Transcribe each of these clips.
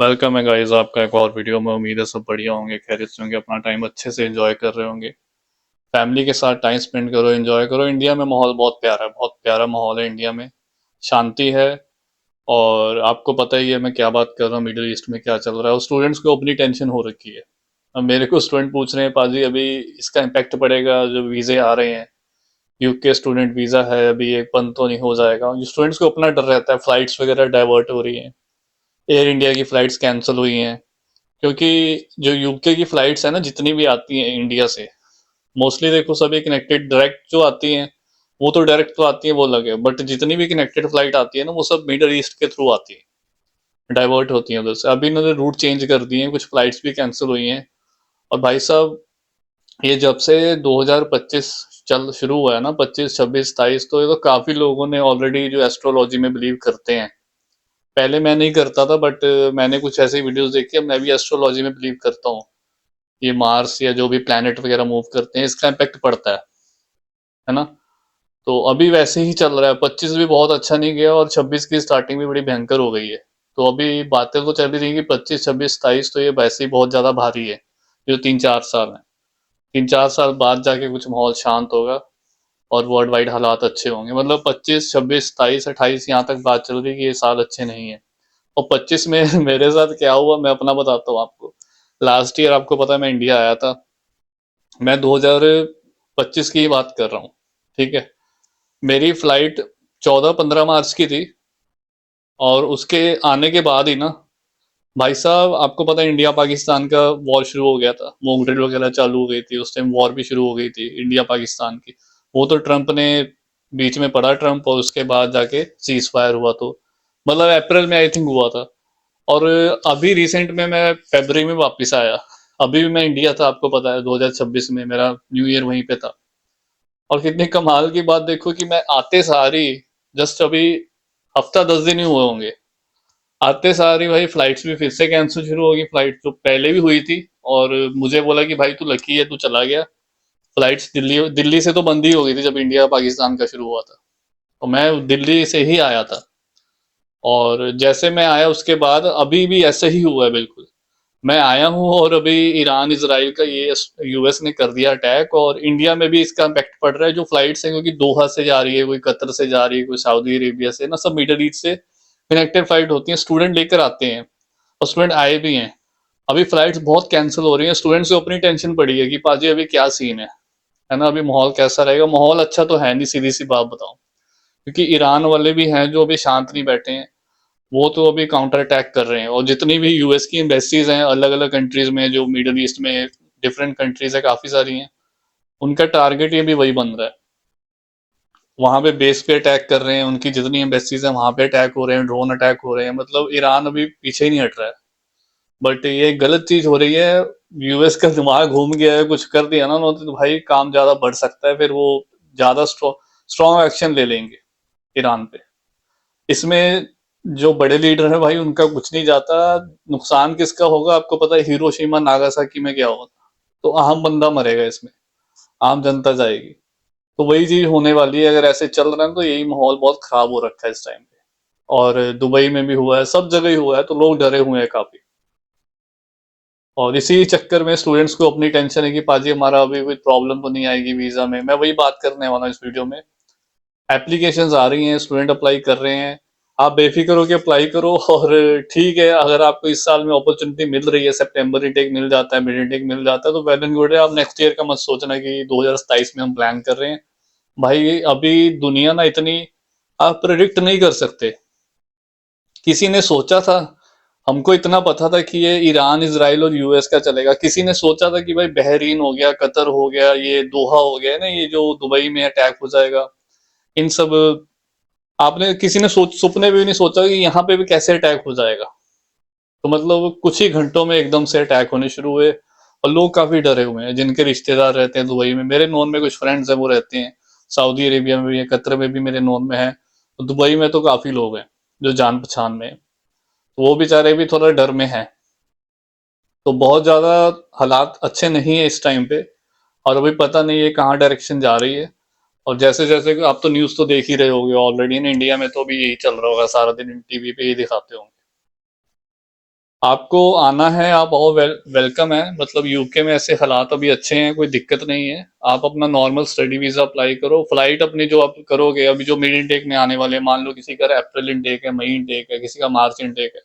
Welcome है guys आपका एक और वीडियो में। उम्मीद है सब बढ़िया होंगे, खैरियत से होंगे, अपना टाइम अच्छे से एंजॉय कर रहे होंगे। फैमिली के साथ टाइम स्पेंड करो, एंजॉय करो। इंडिया में माहौल बहुत प्यारा है, बहुत प्यारा माहौल है इंडिया में। शांति है। और आपको पता ही है मैं क्या बात कर रहा हूँ, मिडिल ईस्ट में क्या चल रहा है, और स्टूडेंट्स को अपनी टेंशन हो रखी है। अब मेरे को स्टूडेंट पूछ रहे हैं, पाजी अभी इसका इम्पैक्ट पड़ेगा, जो वीजे आ रहे हैं, यूके स्टूडेंट वीजा है, अभी एक बंद तो नहीं हो जाएगा। स्टूडेंट्स को अपना डर रहता है, फ्लाइट्स वगैरह डाइवर्ट हो रही हैं, एयर इंडिया की फ्लाइट्स कैंसिल हुई हैं। क्योंकि जो यूके की फ्लाइट्स है ना, जितनी भी आती हैं इंडिया से, मोस्टली देखो सभी कनेक्टेड, डायरेक्ट जो आती हैं वो तो डायरेक्ट तो आती है, वो अलग है, बट जितनी भी कनेक्टेड फ्लाइट आती है ना, वो सब मिडल ईस्ट के थ्रू आती है, डाइवर्ट होती हैं उधर से। अभी इन्होंने रूट चेंज कर दिए हैं, कुछ फ्लाइट्स भी कैंसिल हुई हैं। और भाई साहब, ये जब से 2025 चल शुरू हुआ है ना, 25 26 27, तो ये तो काफी लोगों ने ऑलरेडी, जो एस्ट्रोलॉजी में बिलीव करते हैं, पहले मैं नहीं करता था, बट मैंने कुछ ऐसी वीडियोस देखी, अब मैं भी एस्ट्रोलॉजी में बिलीव करता हूँ। ये मार्स या जो भी प्लैनेट वगैरह मूव करते हैं, इसका इम्पैक्ट पड़ता है ना। तो अभी वैसे ही चल रहा है, 25 भी बहुत अच्छा नहीं गया, और 26 की स्टार्टिंग भी बड़ी भयंकर हो गई है। तो अभी बातें तो चल रही थी कि 25 26 27 तो ये वैसे ही बहुत ज्यादा भारी है, जो 3 4 साल है। 3 4 साल बाद जाके कुछ माहौल शांत होगा, और वर्ल्ड वाइड हालात अच्छे होंगे। मतलब 25 26 27 28 यहाँ तक बात चल रही है कि ये साल अच्छे नहीं है। और 25 में मेरे साथ क्या हुआ, मैं अपना बताता हूँ आपको। लास्ट ईयर आपको पता है मैं इंडिया आया था, मैं 2025 की ही बात कर रहा हूँ, ठीक है। मेरी फ्लाइट 14 15 मार्च की थी, और उसके आने के बाद ही ना, भाई साहब आपको पता है इंडिया पाकिस्तान का वॉर शुरू हो गया था, मॉक ड्रिल वगैरह चालू हो गई थी, उस टाइम वॉर भी शुरू हो गई थी इंडिया पाकिस्तान की। वो तो ट्रंप ने, बीच में पड़ा ट्रंप, और उसके बाद जाके सीज फायर हुआ। तो मतलब अप्रैल में आई थिंक हुआ था। और अभी रिसेंट में मैं फरवरी में वापस आया। अभी भी मैं इंडिया था, आपको पता है 2026 में मेरा न्यू ईयर वहीं पे था। और कितनी कमाल की बात देखो कि मैं आते सारी, जस्ट अभी हफ्ता 10 दिन ही हुए होंगे, आते सारी भाई फ्लाइट्स भी फिर से कैंसिल शुरू होगी। फ्लाइट तो पहले भी हुई थी, और मुझे बोला कि भाई तू लकी है, तू चला गया। फ्लाइट्स दिल्ली दिल्ली से तो बंद ही हो गई थी जब इंडिया पाकिस्तान का शुरू हुआ था। तो मैं दिल्ली से ही आया था, और जैसे मैं आया उसके बाद अभी भी ऐसे ही हुआ है बिल्कुल। मैं आया हूँ, और अभी ईरान इसराइल का ये यूएस ने कर दिया अटैक, और इंडिया में भी इसका इम्पैक्ट पड़ रहा है। जो फ्लाइट्स हैं, क्योंकि दोहा से जा रही है, कोई कतर से जा रही है, कोई सऊदी अरेबिया से ना, सब मिडल ईस्ट से कनेक्टेड फ्लाइट होती है, स्टूडेंट लेकर आते हैं, और स्टूडेंट आए भी हैं। अभी फ्लाइट्स बहुत कैंसिल हो रही हैं, स्टूडेंट्स को अपनी टेंशन पड़ी है कि पाजी अभी क्या सीन है ना, अभी माहौल कैसा रहेगा। माहौल अच्छा तो है नहीं, सीधी सी बात बताऊं, क्योंकि ईरान वाले भी हैं जो अभी शांत नहीं बैठे हैं। वो तो अभी काउंटर अटैक कर रहे हैं, और जितनी भी यूएस की एम्बेसीज हैं अलग अलग कंट्रीज में, जो मिडल ईस्ट में डिफरेंट कंट्रीज है, काफी सारी हैं, उनका टारगेट ये भी वही बन रहा है। वहां पे बेस पे अटैक कर रहे हैं, उनकी जितनी एम्बेसीज है वहां पे अटैक हो रहे हैं, ड्रोन अटैक हो रहे हैं। मतलब ईरान अभी पीछे ही नहीं हट रहा है। बट ये गलत चीज हो रही है। यूएस का दिमाग घूम गया है, कुछ कर दिया ना उन्होंने, तो भाई काम ज्यादा बढ़ सकता है, फिर वो ज्यादा स्ट्रॉन्ग एक्शन ले लेंगे ईरान पे। इसमें जो बड़े लीडर है भाई, उनका कुछ नहीं जाता। नुकसान किसका होगा आपको पता है, हिरोशिमा नागासाकी में क्या हुआ था। तो आम बंदा मरेगा इसमें, आम जनता जाएगी। तो वही चीज होने वाली है, अगर ऐसे चल रहा है तो यही माहौल बहुत खराब हो रखा है इस टाइम पे। और दुबई में भी हुआ है, सब जगह ही हुआ है, तो लोग डरे हुए हैं काफी। और इसी चक्कर में स्टूडेंट्स को अपनी टेंशन है कि पाजी हमारा अभी कोई प्रॉब्लम तो नहीं आएगी वीजा में। मैं वही बात करने वाला हूँ इस वीडियो में। एप्लीकेशंस आ रही हैं, स्टूडेंट अप्लाई कर रहे हैं, आप बेफिक्र होकर अप्लाई करो। और ठीक है, अगर आपको इस साल में अपॉर्चुनिटी मिल रही है, सितंबर इंटेक मिल जाता है, मिड इंटेक मिल जाता है, तो वेल एंड गुड है। आप नेक्स्ट ईयर का मत सोचना कि 2027 में हम प्लान कर रहे हैं। भाई अभी दुनिया ना इतनी, आप प्रिडिक्ट नहीं कर सकते। किसी ने सोचा था, हमको इतना पता था कि ये ईरान इसराइल और यूएस का चलेगा। किसी ने सोचा था कि भाई बहरीन हो गया, कतर हो गया, ये दोहा हो गया ना, ये जो दुबई में अटैक हो जाएगा, इन सब, आपने किसी ने सोच सपने में भी नहीं सोचा कि यहाँ पे भी कैसे अटैक हो जाएगा। तो मतलब कुछ ही घंटों में एकदम से अटैक होने शुरू हुए, और लोग काफी डरे हुए हैं। जिनके रिश्तेदार रहते हैं दुबई में, मेरे नॉन में कुछ फ्रेंड्स हैं वो रहते हैं, सऊदी अरेबिया में भी है, कतर में भी मेरे नॉन में है, तो दुबई में तो काफी लोग हैं जो जान पहचान में हैं। तो वो बेचारे भी थोड़ा डर में हैं। तो बहुत ज्यादा हालात अच्छे नहीं है इस टाइम पे, और अभी पता नहीं है कहाँ डायरेक्शन जा रही है। और जैसे जैसे आप तो न्यूज तो देख ही रहे होगे ऑलरेडी, इन इंडिया में तो भी यही चल रहा होगा सारा दिन, टीवी पे ही दिखाते होंगे। आपको आना है, आप आओ, वेलकम है। मतलब यूके में ऐसे हालात अभी अच्छे हैं, कोई दिक्कत नहीं है। आप अपना नॉर्मल स्टडी वीजा अप्लाई करो, फ्लाइट अपनी जो आप करोगे, अभी जो मिड इनटेक में आने वाले हैं, मान लो किसी का अप्रैल इनटेक है, मई इनटेक है, किसी का मार्च इनटेक है,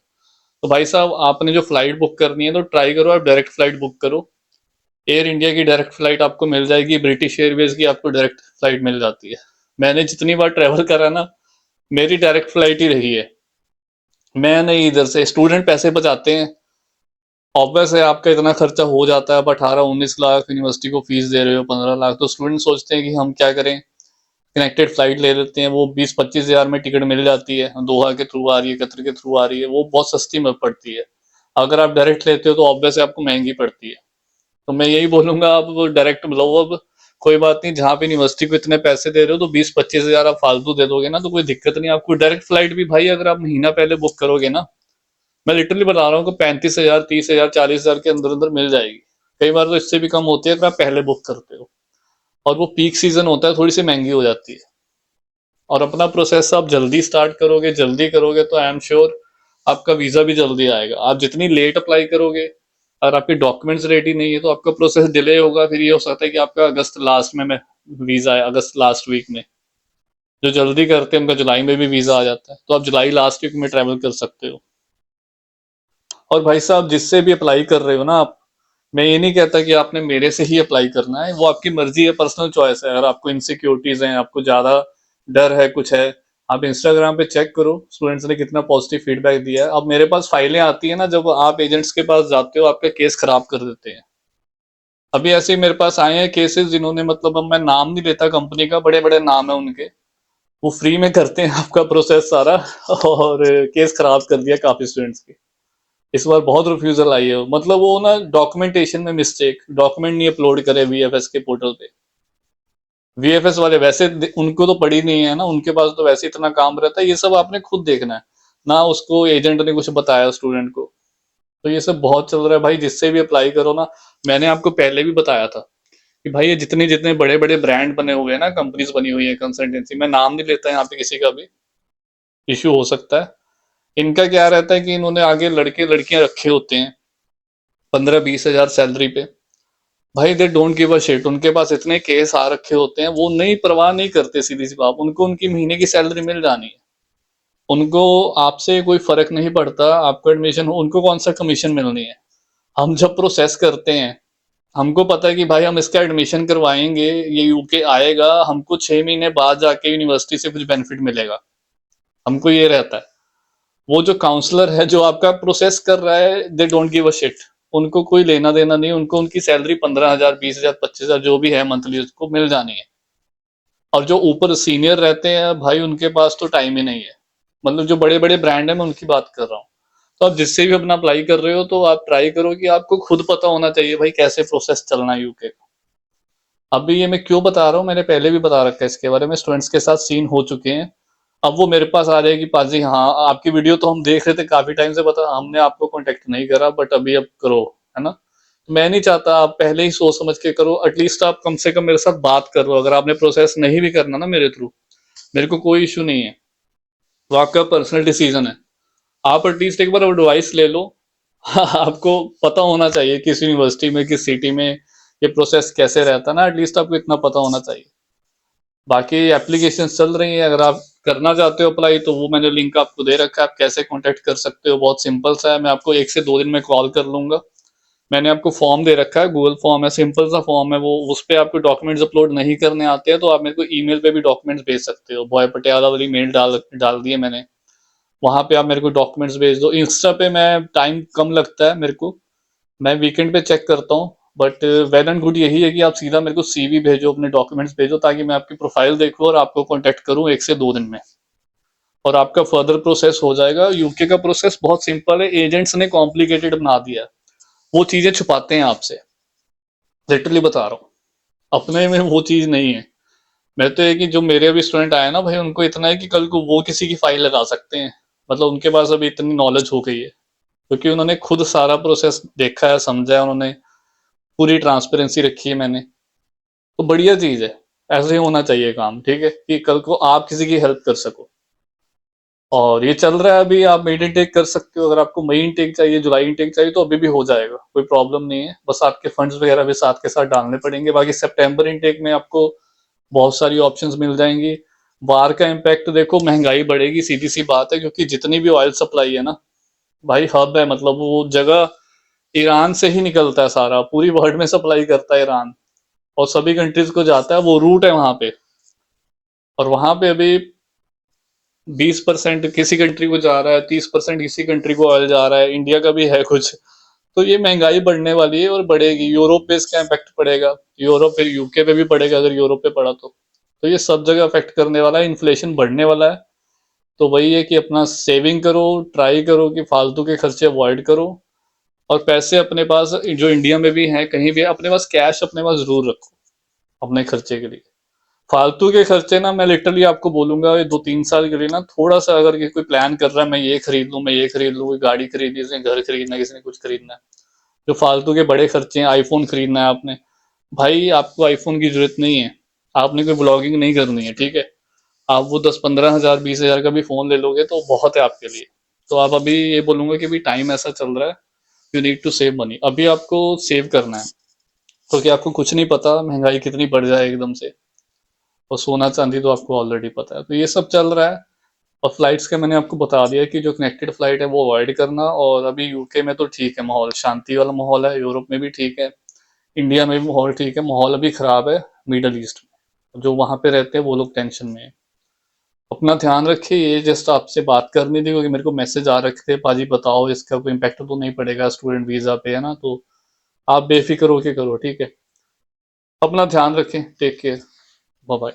तो भाई साहब आपने जो फ्लाइट बुक करनी है तो ट्राई करो आप डायरेक्ट फ्लाइट बुक करो। एयर इंडिया की डायरेक्ट फ्लाइट आपको मिल जाएगी, ब्रिटिश एयरवेज की आपको डायरेक्ट फ्लाइट मिल जाती है। मैंने जितनी बार ट्रेवल करा ना, मेरी डायरेक्ट फ्लाइट ही रही है। मैं नहीं, इधर से स्टूडेंट पैसे बचाते हैं। ऑब्वियस है आपका इतना खर्चा हो जाता है, अब 18-19 लाख यूनिवर्सिटी को फीस दे रहे हो, 15 लाख, तो स्टूडेंट सोचते हैं कि हम क्या करें, कनेक्टेड फ्लाइट ले लेते हैं, वो 20-25 हज़ार में टिकट मिल जाती है, दोहा के थ्रू आ रही है, कतर के थ्रू आ रही है, वो बहुत सस्ती में पड़ती है। अगर आप डायरेक्ट लेते हो तो ऑब्वियस आपको महंगी पड़ती है। तो मैं यही बोलूंगा, आप डायरेक्ट लो। अब कोई बात नहीं, जहाँ पे यूनिवर्सिटी को इतने पैसे दे रहे हो तो 20-25 हज़ार आप फालतू दे दोगे ना, तो कोई दिक्कत नहीं। आपको डायरेक्ट फ्लाइट भी भाई अगर आप महीना पहले बुक करोगे ना, मैं लिटरली बता रहा हूँ कि 35 हज़ार, 30 हज़ार, 40 हज़ार के अंदर अंदर मिल जाएगी। कई बार तो इससे भी कम होती है अगर आप पहले बुक करते हो। और वो पीक सीजन होता है, थोड़ी सी महंगी हो जाती है। और अपना प्रोसेस आप जल्दी स्टार्ट करोगे, जल्दी करोगे, तो आई एम श्योर आपका वीजा भी जल्दी आएगा। आप जितनी लेट अप्लाई करोगे, अगर आपके डॉक्यूमेंट्स रेडी नहीं है, तो आपका प्रोसेस डिले होगा। फिर ये हो सकता है कि आपका अगस्त लास्ट में वीजा आए, अगस्त लास्ट वीक में। जो जल्दी करते हैं उनका जुलाई में भी वीजा आ जाता है, तो आप जुलाई लास्ट वीक में ट्रैवल कर सकते हो। और भाई साहब, जिससे भी अप्लाई कर रहे हो ना आप, मैं ये नहीं कहता कि आपने मेरे से ही अप्लाई करना है, वो आपकी मर्जी है, पर्सनल चॉइस है। अगर आपको इनसिक्योरिटीज हैं, आपको ज्यादा डर है, कुछ है, आप इंस्टाग्राम पे चेक करो स्टूडेंट्स ने कितना पॉजिटिव फीडबैक दिया है। अब मेरे पास फाइलें आती है ना, जब आप एजेंट्स के पास जाते हो, आपका केस खराब कर देते हैं। अभी ऐसे ही मेरे पास आए हैं केसेस, जिन्होंने, मतलब अब मैं नाम नहीं लेता कंपनी का, बड़े बड़े नाम है उनके, वो फ्री में करते हैं आपका प्रोसेस सारा, और केस खराब कर दिया काफी स्टूडेंट्स के। इस बार बहुत रिफ्यूजल आई है, मतलब वो ना डॉक्यूमेंटेशन में मिस्टेक, डॉक्यूमेंट नहीं अपलोड करे वीएफएस के पोर्टल पे। वीएफएस वाले वैसे उनको तो पड़ी नहीं है ना, उनके पास तो वैसे इतना काम रहता है, ये सब आपने खुद देखना है ना, उसको एजेंट ने कुछ बताया स्टूडेंट को। तो ये सब बहुत चल रहा है भाई, जिससे भी अप्लाई करो ना। मैंने आपको पहले भी बताया था कि भाई ये जितने जितने बड़े बड़े ब्रांड बने हुए हैं ना, कंपनीज बनी हुई है, कंसल्टेंसी, मैं नाम नहीं लेता यहाँ पे किसी का भी, इश्यू हो सकता है। इनका क्या रहता है कि इन्होंने आगे लड़के लड़कियां रखे होते हैं 15-20 हज़ार सैलरी पे। भाई they don't give a shit, उनके पास इतने केस आ रखे होते हैं, वो नहीं, परवाह नहीं करते, सीधी सी बात, उनको उनकी महीने की सैलरी मिल जानी है। उनको आपसे कोई फर्क नहीं पड़ता, आपको एडमिशन हो, उनको कौन सा कमीशन मिलनी है। हम जब प्रोसेस करते हैं, हमको पता है कि भाई हम इसका एडमिशन करवाएंगे, ये यूके आएगा, हमको 6 महीने बाद जाके यूनिवर्सिटी से कुछ बेनिफिट मिलेगा। हमको ये रहता है। वो जो काउंसलर है जो आपका प्रोसेस कर रहा है, they don't give a shit. उनको कोई लेना देना नहीं, उनको उनकी सैलरी 15 हज़ार, 20 हज़ार, 25 हज़ार जो भी है मंथली, उसको मिल जानी है। और जो ऊपर सीनियर रहते हैं भाई, उनके पास तो टाइम ही नहीं है। मतलब जो बड़े बड़े ब्रांड है, मैं उनकी बात कर रहा हूँ। तो आप जिससे भी अपना अप्लाई कर रहे हो, तो आप ट्राई करो कि आपको खुद पता होना चाहिए भाई कैसे प्रोसेस चलना है यूके का। अभी ये मैं क्यों बता रहा हूँ, मैंने पहले भी बता रखा है इसके बारे में, स्टूडेंट्स के साथ सीन हो चुके हैं। अब वो मेरे पास आ जाएगी, पाजी हाँ आपकी वीडियो तो हम देख रहे थे काफी टाइम से, बता हमने आपको कांटेक्ट नहीं करा, बट अभी अब करो, है ना। तो मैं नहीं चाहता, आप पहले ही सोच समझ के करो। एटलीस्ट आप कम से कम मेरे साथ बात करो। अगर आपने प्रोसेस नहीं भी करना ना मेरे थ्रू, मेरे को कोई इशू नहीं है, वो आपका पर्सनल डिसीजन है। आप एटलीस्ट एक बार एडवाइस ले लो। आपको पता होना चाहिए किस यूनिवर्सिटी में, किस सिटी में ये प्रोसेस कैसे रहता है ना, एटलीस्ट आपको इतना पता होना चाहिए। बाकी एप्लीकेशन चल रही हैं, अगर आप करना चाहते हो अप्लाई, तो वो मैंने लिंक आपको दे रखा है, आप कैसे कांटेक्ट कर सकते हो, बहुत सिंपल सा है। मैं आपको 1 से 2 दिन में कॉल कर लूंगा। मैंने आपको फॉर्म दे रखा है, गूगल फॉर्म है, सिंपल सा फॉर्म है वो, उस पर आपको डॉक्यूमेंट्स अपलोड नहीं करने आते हैं तो आप मेरे को ईमेल पे भी डॉक्यूमेंट्स भेज सकते हो। बॉय पटियाला वाली मेल डाल डाल दी है मैंने, वहां पे आप मेरे को डॉक्यूमेंट्स भेज दो। इंस्टा पे मैं, टाइम कम लगता है मेरे को, मैं वीकेंड पे चेक करता हूँ। बट वेल एंड गुड यही है कि आप सीधा मेरे को सीवी भेजो, अपने डॉक्यूमेंट्स भेजो, ताकि मैं आपकी प्रोफाइल देखूँ और आपको कांटेक्ट करूँ 1 से 2 दिन में, और आपका फर्दर प्रोसेस हो जाएगा। यूके का प्रोसेस बहुत सिंपल है, एजेंट्स ने कॉम्प्लिकेटेड बना दिया है, वो चीजें छुपाते हैं आपसे, लिटरली बता रहा हूँ। अपने में वो चीज नहीं है। मैं तो ये कि जो मेरे अभी स्टूडेंट आए ना भाई, उनको इतना है कि कल को वो किसी की फाइल लगा सकते हैं। मतलब उनके पास अभी इतनी नॉलेज हो गई है, क्योंकि उन्होंने खुद सारा प्रोसेस देखा है, समझा है उन्होंने, पूरी ट्रांसपेरेंसी रखी है मैंने। तो बढ़िया चीज है, ऐसे ही होना चाहिए काम, ठीक है, कि कल को आप किसी की हेल्प कर सको। और ये चल रहा है अभी, आप मई इनटेक कर सकते हो। अगर आपको मई इनटेक चाहिए, जुलाई इनटेक चाहिए, तो अभी भी हो जाएगा, कोई प्रॉब्लम नहीं है। बस आपके फंड्स वगैरह भी साथ के साथ डालने पड़ेंगे। बाकी सितंबर इनटेक में आपको बहुत सारी ऑप्शंस मिल जाएंगी। बाहर का इम्पैक्ट देखो, महंगाई बढ़ेगी, सीधी सी बात है, क्योंकि जितनी भी ऑयल सप्लाई है ना भाई, हब है, मतलब वो जगह ईरान से ही निकलता है सारा, पूरी वर्ल्ड में सप्लाई करता है ईरान, और सभी कंट्रीज को जाता है, वो रूट है वहां पे। और वहां पे अभी 20% किसी कंट्री को जा रहा है, 30% किसी कंट्री को ऑयल जा रहा है, इंडिया का भी है कुछ। तो ये महंगाई बढ़ने वाली है और बढ़ेगी। यूरोप पे इसका इम्पैक्ट पड़ेगा, यूरोप फिर यूके पे भी पड़ेगा, अगर यूरोप पे पड़ा तो ये सब जगह अफेक्ट करने वाला है, इन्फ्लेशन बढ़ने वाला है। तो वही है कि अपना सेविंग करो, ट्राई करो कि फालतू के खर्चे अवॉइड करो, और पैसे अपने पास जो इंडिया में भी हैं, कहीं भी अपने पास कैश अपने पास जरूर रखो अपने खर्चे के लिए। फालतू के खर्चे ना, मैं लिटरली आपको बोलूंगा, ये 2-3 साल के लिए ना, थोड़ा सा अगर कोई प्लान कर रहा है, मैं ये खरीद लूं, मैं ये खरीद लूं, कोई गाड़ी खरीदनी, किसी ने घर खरीदना है, किसी ने कुछ खरीदना है, जो फालतू के बड़े खर्चे हैं, आईफोन खरीदना है आपने, भाई आपको आईफोन की जरूरत नहीं है। आपने कोई ब्लॉगिंग नहीं करनी है, ठीक है, आप वो 10-15 हजार 20 हजार का भी फोन ले लोगे तो बहुत है आपके लिए। तो आप अभी ये बोलूंगा कि भी टाइम ऐसा चल रहा है, you need to save money, अभी आपको सेव करना है, क्योंकि आपको कुछ नहीं पता महंगाई कितनी बढ़ जाए एकदम से। और सोना चांदी तो आपको ऑलरेडी पता है, तो ये सब चल रहा है। और फ्लाइट्स का मैंने आपको बता दिया कि जो कनेक्टेड फ्लाइट है वो अवॉइड करना। और अभी यूके में तो ठीक है, माहौल शांति वाला माहौल है, यूरोप में भी ठीक है, इंडिया में भी माहौल ठीक है। माहौल अभी खराब है मिडल ईस्ट में, जो वहां पे रहते हैं वो लोग टेंशन में है। अपना ध्यान रखिए। ये जस्ट आपसे बात करनी थी, क्योंकि मेरे को मैसेज आ रखे थे, पाजी बताओ इसका कोई इम्पैक्ट तो नहीं पड़ेगा स्टूडेंट वीजा पे, है ना? तो आप बेफिक्र होके करो, ठीक है? अपना ध्यान रखें, टेक केयर, बाय बाय।